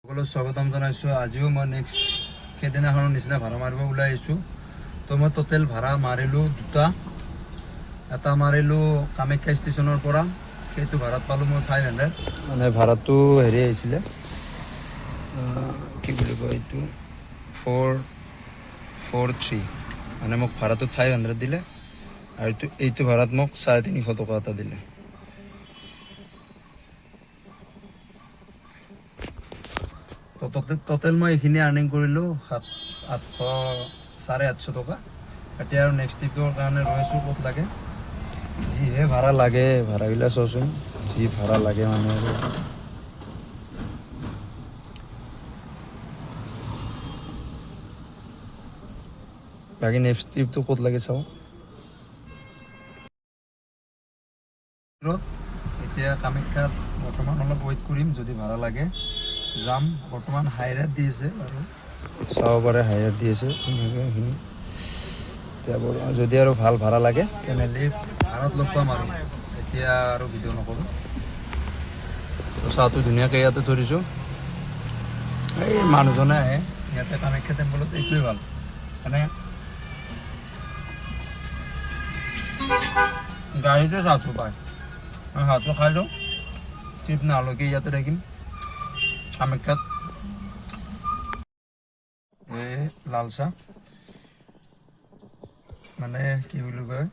সকলো স্বাগতম জনাইছোঁ। আজিও মই নেক্সট সেইদিনাখনৰ নিচিনা ভাড়া মাৰিব ওলাই আহিছোঁ। তো মই টোটেল ভাড়া মাৰিলোঁ দুটা। এটা মাৰিলোঁ কামাখ্যা ষ্টেচনৰ পৰা, সেইটো ভাড়াত পালোঁ মই 500। মানে ভাড়াটো হেৰি আহিছিলে, কি বুলি কয় এইটো 443, মানে মোক ভাড়াটো 500 দিলে আৰু এইটো ভাড়াত মোক 350 টকা এটা দিলে। তো টোটেল মই এইখিনি আৰ্নিং কৰিলোঁ 850 টকা। এতিয়া আৰু নেক্সট ট্ৰিপৰ কাৰণে ৰৈ আছোঁ, ক'ত লাগে। যিহে ভাড়া লাগে, ভাড়াবিলাক চোৱাচোন, যি ভাড়া লাগে মানে আৰু। বাকী নেক্সট ট্ৰিপটো ক'ত লাগে চাওঁ। এতিয়া কামাখ্যাত বৰ্তমান অলপ ৱেইট কৰিম, যদি ভাড়া লাগে যাম। বৰ্তমান হাই ৰেট দি আছে আৰু চাব পাৰে, হাই ৰেট দি আছে ধুনীয়াকৈ এইখিনি। এতিয়া যদি আৰু ভাল ভাড়া লাগে তেনেহ'লে ভাড়াত লগ পাম আৰু। এতিয়া আৰু ভিডিঅ' নকৰোঁ। তো চাহটো ধুনীয়াকৈ ইয়াতে থৈ দিছোঁ। এই মানুহজনে আহে ইয়াতে কামাখ্যা টেম্পলত, এইটোৱে ভাল মানে গাড়ীতে চাহটো পায়। মই ভাতটো খাই লওঁ, ট্ৰিপ নালৈকে ইয়াতে থাকিম কামাখ্যাত। এই লাল চাহ মানে কি বুলি কয়,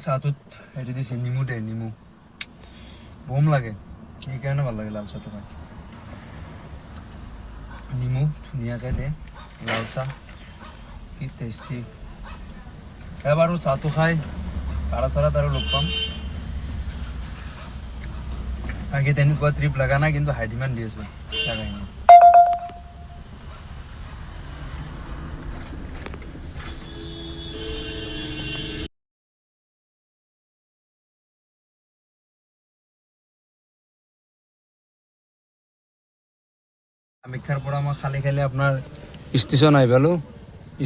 চাহটোত হেৰি দিছে, নেমু দে, নেমু বম লাগে, সেইকাৰণে ভাল লাগে লাল চাহটো খাই। নেমু ধুনীয়াকৈ দে, লাল চাহ কি টেষ্টি। এবাৰো চাহটো খাই ভাড়া চাড়াত আৰু লগ পাম। বাকী তেনেকুৱা ট্ৰিপ লগা নাই, কিন্তু হাই ডিমাণ্ড দি আছে জাগাখিনি। কামাখ্যাৰ পৰা মই খালি আপোনাৰ ষ্টেচন আহি পালোঁ।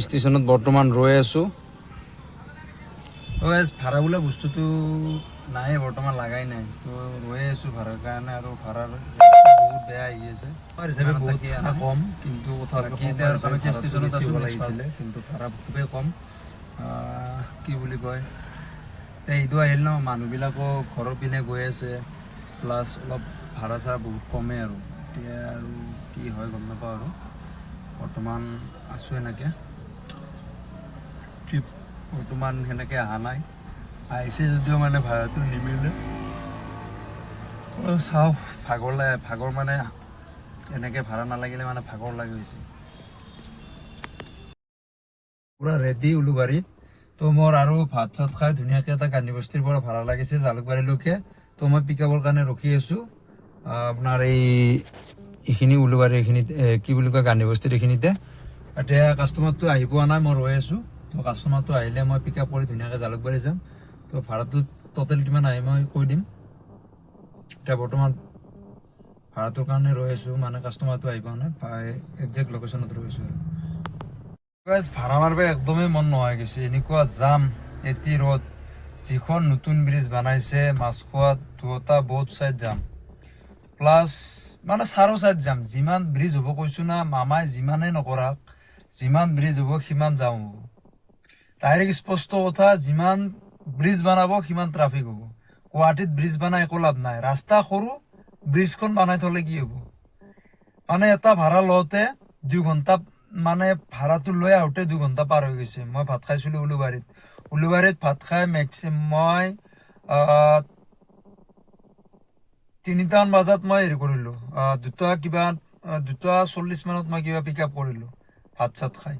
ষ্টেচনত বৰ্তমান ৰৈ আছোঁ। ভাড়া বোলা বস্তুটো নাই, বৰ্তমান লাগাই নাই। তো ৰৈ আছোঁ ভাড়াৰ কাৰণে, আৰু ভাড়াৰ বহুত বেয়া আহি আছে। হিচাপে বহুত কম, কিন্তু কামাখ্যা ষ্টেচনত আহিব লাগিছিলে, কিন্তু ভাড়া খুবেই কম। কি বুলি কয়, এতিয়া এইটো আহিল ন, মানুহবিলাকো ঘৰৰ পিনে গৈ আছে, প্লাছ অলপ ভাড়া চাড়া বহুত কমে আৰু। এতিয়া আৰু কি হয় গম নাপাওঁ আৰু। বৰ্তমান আছোঁ এনেকৈ, ট্ৰিপ বৰ্তমান সেনেকৈ অহা নাই। আহিছে যদিও মানে ভাড়াটো নিমিলে। চাওঁ, ভাগৰ মানে এনেকৈ ভাড়া নালাগিলে মানে ভাগৰ লাগি গৈছে। পূৰা ৰেডি উলুবাৰীত। তো মোৰ আৰু ভাত চাত খাই ধুনীয়াকৈ এটা গান্ধীবস্তিৰ পৰা ভাড়া লাগিছে জালুকবাৰীলৈকে। তো মই পিক আপৰ কাৰণে ৰখি আছোঁ আপোনাৰ এইখিনি উলুবাৰী, এইখিনিত কি বুলি কয়, গান্ধীবস্তিৰ এইখিনিতে। এতিয়া কাষ্টমাৰটো আহি পোৱা নাই, মই ৰৈ আছোঁ। তো কাষ্টমাৰটো আহিলে মই পিক আপ কৰি ধুনীয়াকৈ জালুকবাৰী যাম। তো ভাড়াটো টোটেল কিমান আহে মই কৈ দিম। এতিয়া বৰ্তমান ভাড়াটোৰ কাৰণে ৰৈ আছোঁ, মানে কাষ্টমাৰটো আহি পোৱা নাই, একজেক্ট লোকেশ্যনত ৰৈ আছোঁ আৰু। ভাড়া মাৰিব একদমেই মন নোহোৱা হৈ গৈছে, এনেকুৱা জাম, এটি ৰ'দ। যিখন নতুন ব্ৰিজ বনাইছে মাছখোৱাত, দুয়োটা বহুত চাইড জাম, প্লাছ মানে চাৰো চাইড জাম। যিমান ব্ৰিজ হ'ব কৈছোঁ না, মামাই যিমানেই নকৰাক, যিমান ব্ৰিজ হ'ব সিমান জাম হ'ব। ডাইৰেক্ট স্পষ্ট কথা, যিমান ব্ৰিজ বনাব সিমান ট্ৰাফিক হ'ব। গুৱাহাটীত ব্ৰিজ বনাই একো লাভ নাই, ৰাস্তা সৰু, ব্ৰিজখন বনাই থ'লে কি হ'ব। মানে এটা ভাড়া লওঁতে 2 ঘণ্টা, মানে ভাড়াটো লৈ আহোঁতে 2 ঘণ্টা পাৰ হৈ গৈছে। মই ভাত খাইছিলোঁ উলুবাৰীত ভাত খাই মই 3টামান বজাত মই হেৰি কৰিলোঁ, 2:40 মানত মই কিবা পিক আপ কৰিলোঁ ভাত চাত খাই।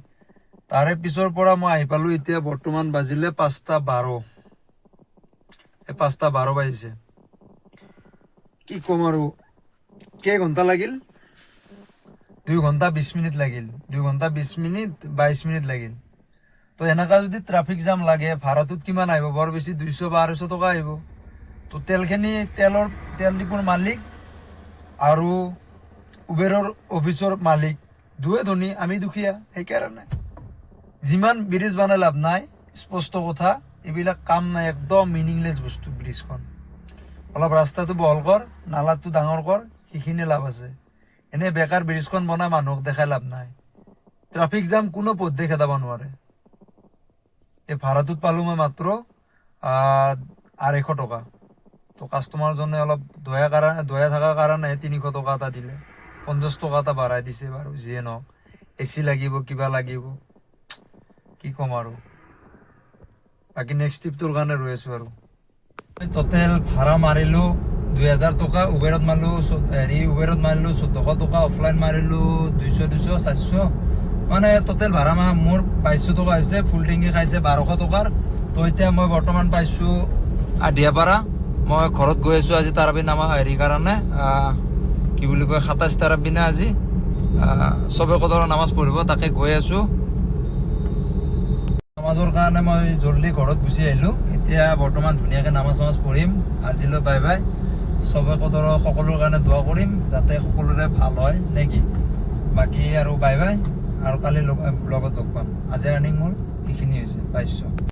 তাৰে পিছৰ পৰা মই আহি পালোঁ, এতিয়া বৰ্তমান বাজিলে 5:12। 5:12 বাজিছে। কি ক'ম আৰু, কেইঘণ্টা লাগিল, 2 ঘণ্টা 20 মিনিট লাগিল, 2 ঘণ্টা 20 মিনিট 22 মিনিট লাগিল। তো এনেকুৱা যদি ট্ৰাফিক জাম লাগে, ভাড়াটোত কিমান আহিব, বৰ বেছি 200 বা 250 টকা আহিব। তো তেল ডিপুৰ মালিক আৰু উবেৰৰ অফিচৰ মালিক দুয়ে ধনী, আমি দুখীয়া। সেইকাৰণে যিমান ব্ৰিজ বনাই লাভ নাই, স্পষ্ট কথা, এইবিলাক কাম নাই, একদম মিনিংলেছ বস্তু। ব্ৰিজখন অলপ ৰাস্তাটো বহল কৰ, নালাটো ডাঙৰ কৰ, সেইখিনি লাভ আছে। এনে বেকাৰ ব্ৰিজখন বনাই মানুহক দেখাই লাভ নাই। ট্ৰাফিক জাম কোনো পধ্যে খেদাব নোৱাৰে। এই ভাড়াটোত পালোঁ মই মাত্ৰ 250 টকা। তো কাষ্টমাৰজনে অলপ দয়া থকাৰ কাৰণে 300 টকা এটা দিলে, 50 টকা এটা বাঢ়াই দিছে বাৰু। যিয়ে নহওক, AC লাগিব, কিবা লাগিব, কি ক'ম আৰু। বাকী নেক্সট ট্ৰিপটোৰ কাৰণে ৰৈ আছোঁ আৰু। টোটেল ভাড়া মাৰিলোঁ 2000 টকা, উবেৰত মাৰিলোঁ 1400 টকা, অফলাইন মাৰিলোঁ 200 400, মানে টোটেল ভাড়া মোৰ 2200 টকা হৈছে। ফুল টেংকি খাইছে 1200 টকাৰ। তো এতিয়া মই বৰ্তমান পাইছোঁ আদিয়াপাৰা। মই ঘৰত গৈ আছোঁ আজি তাৰাবি নামা কাৰণে, কি বুলি কয় 27 তাৰাবিনে আজি চবে কদৰৰ নামাজ পঢ়িব, তাকে গৈ আছোঁ। নামাজৰ কাৰণে মই জল্দি ঘৰত গুচি আহিলোঁ। এতিয়া বৰ্তমান ধুনীয়াকৈ নামাজ পঢ়িম। আজিলৈ বাই বাই। চবে কদৰৰ সকলোৰ কাৰণে দোৱা কৰিম যাতে সকলোৰে ভাল হয় নে কি। বাকী আৰু বাই বাই, আৰু কালি ব্লগত লগ পাম। আজি আৰ্নিং মোৰ এইখিনি হৈছে 2200।